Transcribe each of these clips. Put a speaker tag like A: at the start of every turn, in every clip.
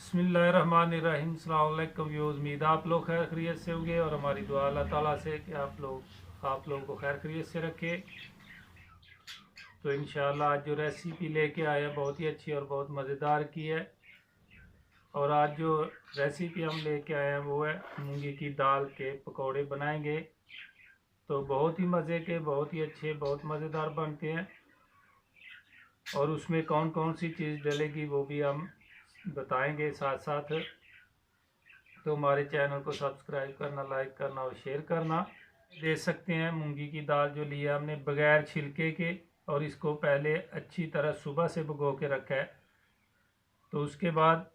A: बिस्मिल्लाहिर्रहमानिर्रहीम। अस्सलाम वालेकुम व्यूअर्स, उम्मीद आप लोग खैर खैरियत से होंगे और हमारी दुआ अल्लाह ताला से कि आप लोगों को खैर खैरियत से रखे। तो इंशाअल्लाह आज जो रेसिपी लेके आए हैं बहुत ही अच्छी और बहुत मज़ेदार की है। और आज जो रेसिपी हम लेके आए हैं वो है मूंगी की दाल के पकौड़े बनाएंगे। तो बहुत ही मज़े के, बहुत ही अच्छे, बहुत मज़ेदार बनते हैं। और उसमें कौन कौन सी चीज़ डलेगी वो भी हम बताएंगे साथ साथ। तो हमारे चैनल को सब्सक्राइब करना, लाइक करना और शेयर करना। देख सकते हैं मूंगी की दाल जो लिया हमने बगैर छिलके के, और इसको पहले अच्छी तरह सुबह से भिगो के रखा है। तो उसके बाद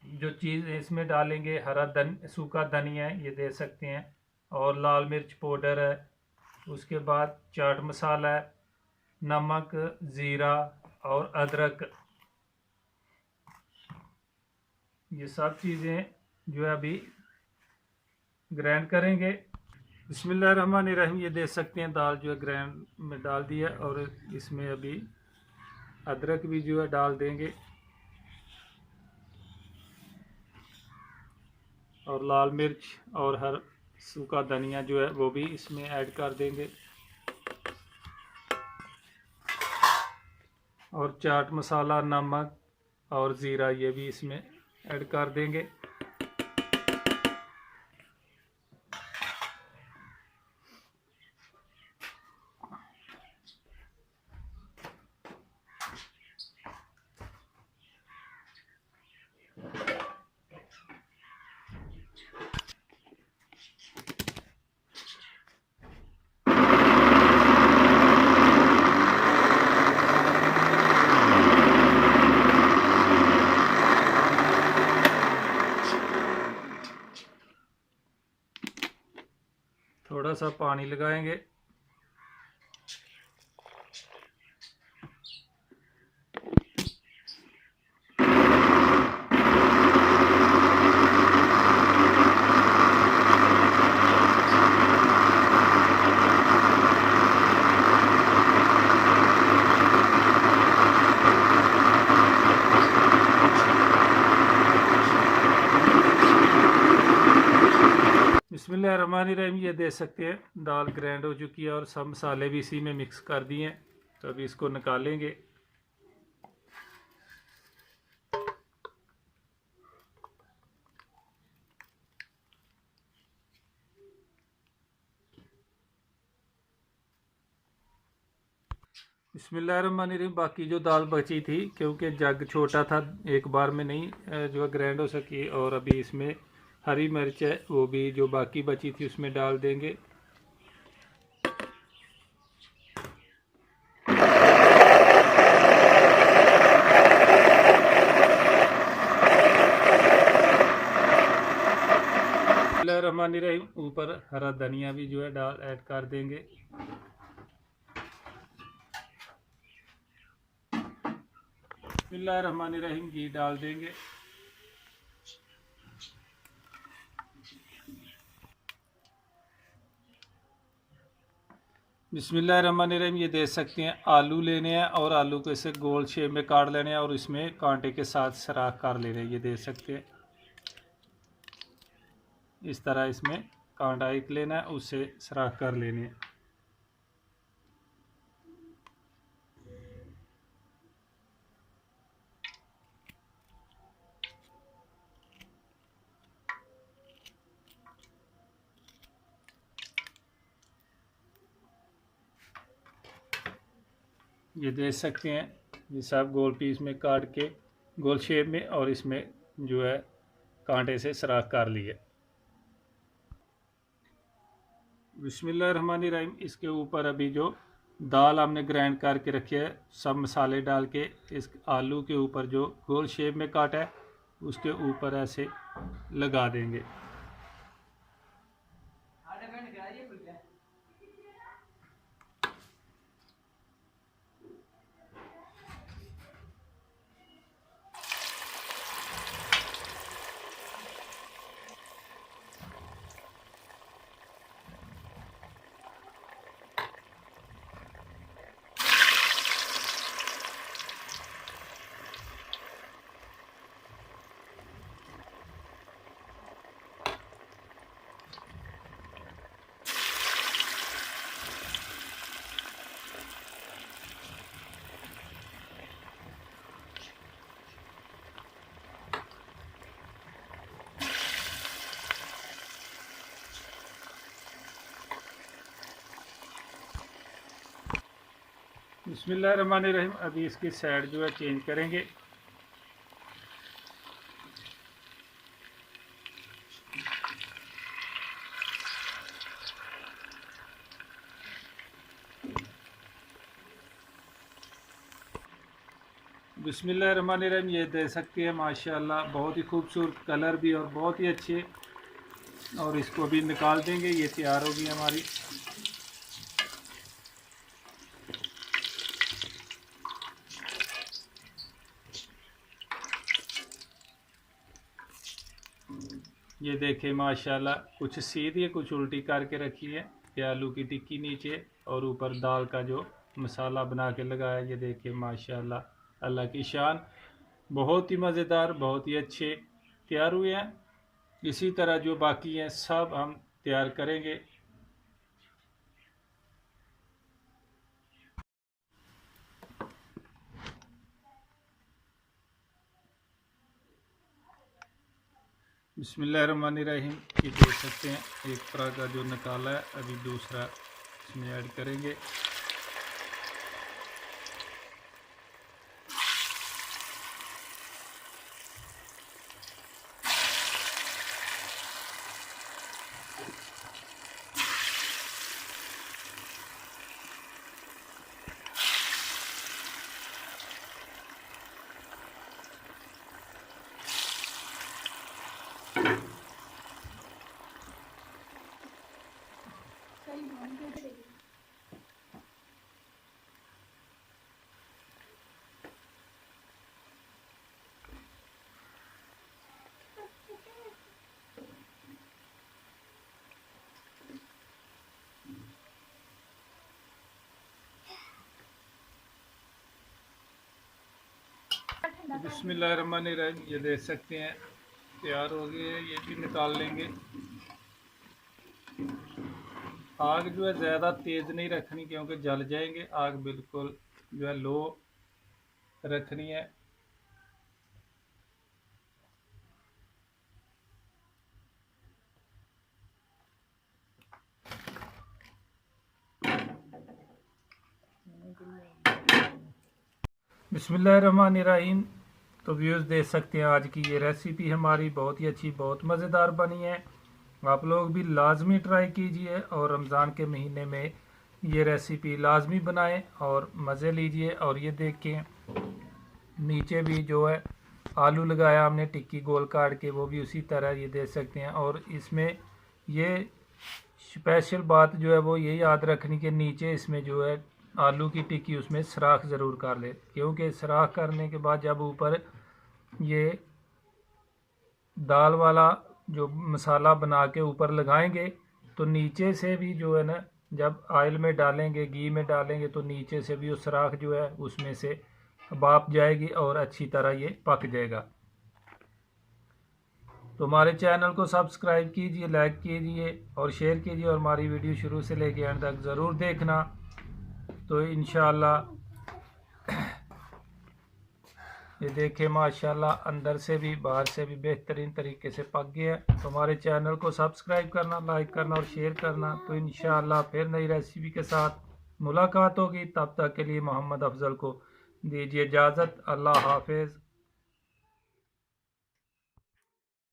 A: जो चीज़ इसमें डालेंगे सूखा धनिया है, ये दे सकते हैं, और लाल मिर्च पाउडर है। उसके बाद चाट मसाला है, नमक, ज़ीरा और अदरक, ये सब चीज़ें जो है अभी ग्राइंड करेंगे। बिस्मिल्लाहिर्रहमानिर्रहीम। ये देख सकते हैं दाल जो है ग्राइंड में डाल दिया, और इसमें अभी अदरक भी जो है डाल देंगे, और लाल मिर्च और सूखा धनिया जो है वो भी इसमें ऐड कर देंगे, और चाट मसाला, नमक और ज़ीरा ये भी इसमें ऐड कर देंगे। थोड़ा सा पानी लगाएंगे। बिस्मिल्लाहिर्रहमानिर्रहीम। ये दे सकते हैं दाल ग्राइंड हो चुकी है और सब मसाले भी इसी में मिक्स कर दिए हैं। तो अभी इसको निकालेंगे। बिस्मिल्लाहिर्रहमानिर्रहीम। बाकी जो दाल बची थी, क्योंकि जग छोटा था, एक बार में नहीं जो है ग्राइंड हो सकी, और अभी इसमें हरी मिर्च है वो भी जो बाकी बची थी उसमें डाल देंगे। बिस्मिल्लाहिर्रहमानिर्रहीम। ऊपर हरा धनिया भी जो है ऐड कर देंगे। बिस्मिल्लाहिर्रहमानिर्रहीम। घी डाल देंगे। बिस्मिल्लाहिर्रहमानिर्रहीम। ये देख सकते हैं आलू लेने हैं, और आलू को इसे गोल शेप में काट लेने हैं, और इसमें कांटे के साथ सराख कर लेने हैं। ये देख सकते हैं इस तरह इसमें कांटा एक लेना है, उससे सराख कर लेने हैं। ये देख सकते हैं ये सब गोल पीस में काट के गोल शेप में, और इसमें जो है कांटे से सराख कर लिए। बिस्मिल्लाहिर्रहमानिर्रहीम। इसके ऊपर अभी जो दाल हमने ग्राइंड करके रखी है, सब मसाले डाल के इस आलू के ऊपर जो गोल शेप में काटा है उसके ऊपर ऐसे लगा देंगे। बिस्मिल्लाहिर्रहमानिर्रहीम। अभी इसकी साइड जो है चेंज करेंगे। बिस्मिल्लाहिर्रहमानिर्रहीम। ये दे सकते हैं माशाल्लाह, बहुत ही खूबसूरत कलर भी और बहुत ही अच्छे। और इसको भी निकाल देंगे। ये तैयार होगी हमारी। ये देखें माशाल्लाह, कुछ सीधी कुछ उल्टी करके रखी है। ये आलू की टिक्की नीचे और ऊपर दाल का जो मसाला बना के लगाया। ये देखें माशाल्लाह, अल्लाह की शान। बहुत ही मज़ेदार, बहुत ही अच्छे तैयार हुए हैं। इसी तरह जो बाकी हैं सब हम तैयार करेंगे। बिस्मिल्लाहिर्रहमानिर्रहीम। ये देख सकते हैं एक फ्राई का जो निकाला है, अभी दूसरा इसमें ऐड करेंगे। बिस्मिल्लाहिर्रहमानिर्रहीम। ये देख सकते हैं तैयार हो गए हैं। ये भी निकाल लेंगे। आग जो है ज़्यादा तेज़ नहीं रखनी क्योंकि जल जाएंगे। आग बिल्कुल जो है लो रखनी है। बिस्मिल्लाहिर्रहमानिर्रहीम। तो व्यूज़ देख सकते हैं आज की ये रेसिपी हमारी बहुत ही अच्छी, बहुत मज़ेदार बनी है। आप लोग भी लाजमी ट्राई कीजिए और रमज़ान के महीने में ये रेसिपी लाजमी बनाएं और मज़े लीजिए। और ये देखें नीचे भी जो है आलू लगाया हमने टिक्की गोल काट के, वो भी उसी तरह ये देख सकते हैं। और इसमें ये स्पेशल बात जो है वो ये याद रखनी कि नीचे इसमें जो है आलू की टिक्की उसमें सुराख ज़रूर कर ले, क्योंकि सुराख करने के बाद जब ऊपर ये दाल वाला जो मसाला बना के ऊपर लगाएंगे तो नीचे से भी जो है ना, जब ऑयल में डालेंगे, घी में डालेंगे तो नीचे से भी वो सुराख जो है उसमें से भाप जाएगी और अच्छी तरह ये पक जाएगा। तो हमारे चैनल को सब्सक्राइब कीजिए, लाइक कीजिए और शेयर कीजिए और हमारी वीडियो शुरू से लेकर एंड तक ज़रूर देखना। तो इंशाअल्लाह ये देखें माशाल्लाह, अंदर से भी बाहर से भी बेहतरीन तरीके से पक गया है। तो हमारे चैनल को सब्सक्राइब करना, लाइक करना और शेयर करना। तो इंशाअल्लाह फिर नई रेसिपी के साथ मुलाकात होगी। तब तक के लिए मोहम्मद अफजल को दीजिए इजाज़त। अल्लाह हाफिज़।